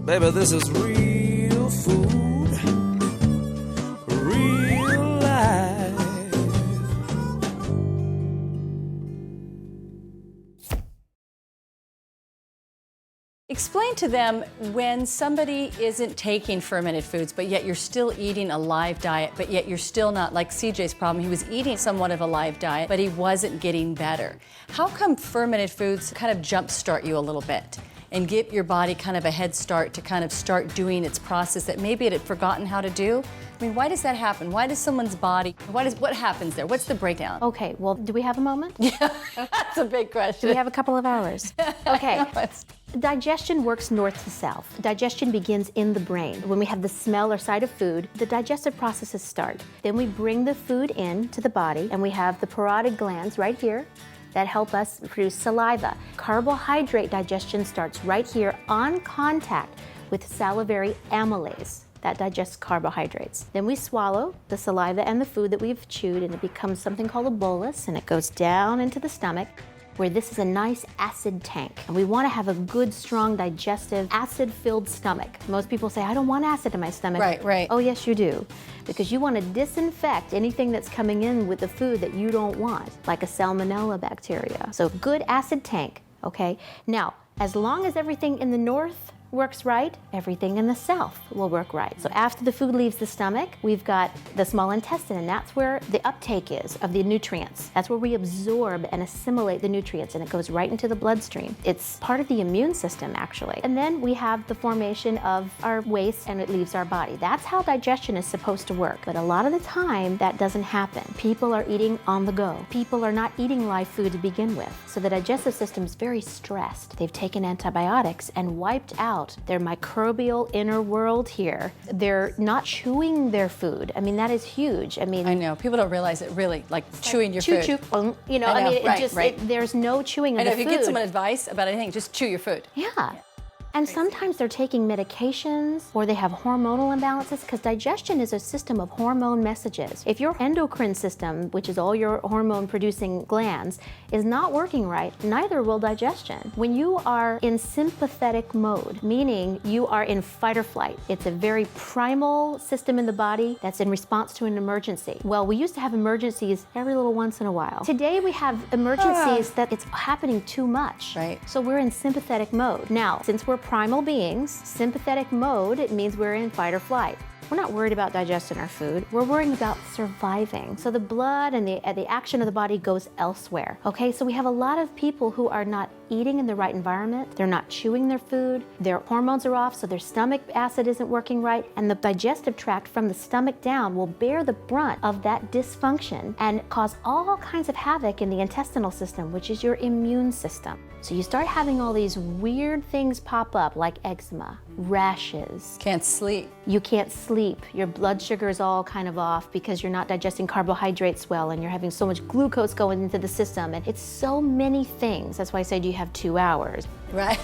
Baby, this is real food, real life. Explain to them when somebody isn't taking fermented foods, but yet you're still eating a live diet, but yet you're still not, like CJ's problem, he was eating somewhat of a live diet, but he wasn't getting better. How come fermented foods kind of jumpstart you a little bit and give your body kind of a head start to kind of start doing its process that maybe it had forgotten how to do? I mean, why does that happen? Why does someone's body, what happens there? What's the breakdown? Okay, well, do we have a moment? Yeah, that's a big question. Do we have a couple of hours? Okay. Digestion works north to south. Digestion begins in the brain. When we have the smell or sight of food, the digestive processes start. Then we bring the food in to the body, and we have the parotid glands right here that help us produce saliva. Carbohydrate digestion starts right here on contact with salivary amylase that digests carbohydrates. Then we swallow the saliva and the food that we've chewed, and it becomes something called a bolus, and it goes down into the stomach, where this is a nice acid tank. And we want to have a good, strong, digestive, acid-filled stomach. Most people say, I don't want acid in my stomach. Right. Oh, yes, you do. Because you want to disinfect anything that's coming in with the food that you don't want, like a salmonella bacteria. So good acid tank, okay? Now, as long as everything in the north works right, everything in the south will work right. So after the food leaves the stomach, we've got the small intestine, and that's where the uptake is of the nutrients. That's where we absorb and assimilate the nutrients, and it goes right into the bloodstream. It's part of the immune system, actually. And then we have the formation of our waste, and it leaves our body. That's how digestion is supposed to work. But a lot of the time, that doesn't happen. People are eating on the go. People are not eating live food to begin with. So the digestive system is very stressed. They've taken antibiotics and wiped out their microbial inner world here. They're not chewing their food. I mean, that is huge. I mean, I know, people don't realize it really, like chewing your food. Chew, you know, I mean, there's no chewing of the food. If you get someone advice about anything, just chew your food. Yeah. And sometimes they're taking medications or they have hormonal imbalances, because digestion is a system of hormone messages. If your endocrine system, which is all your hormone producing glands, is not working right, neither will digestion. When you are in sympathetic mode, meaning you are in fight or flight, it's a very primal system in the body that's in response to an emergency. Well, we used to have emergencies every little once in a while. Today we have emergencies that it's happening too much. Right. So we're in sympathetic mode. Now, since we're primal beings, sympathetic mode, it means we're in fight or flight. We're not worried about digesting our food. We're worrying about surviving. So the blood and the action of the body goes elsewhere. Okay, so we have a lot of people who are not eating in the right environment. They're not chewing their food. Their hormones are off, so their stomach acid isn't working right. And the digestive tract from the stomach down will bear the brunt of that dysfunction and cause all kinds of havoc in the intestinal system, which is your immune system. So you start having all these weird things pop up, like eczema, rashes. Can't sleep. You can't sleep. Your blood sugar is all kind of off because you're not digesting carbohydrates well, and you're having so much glucose going into the system. And it's so many things. That's why I said you have 2 hours. Right.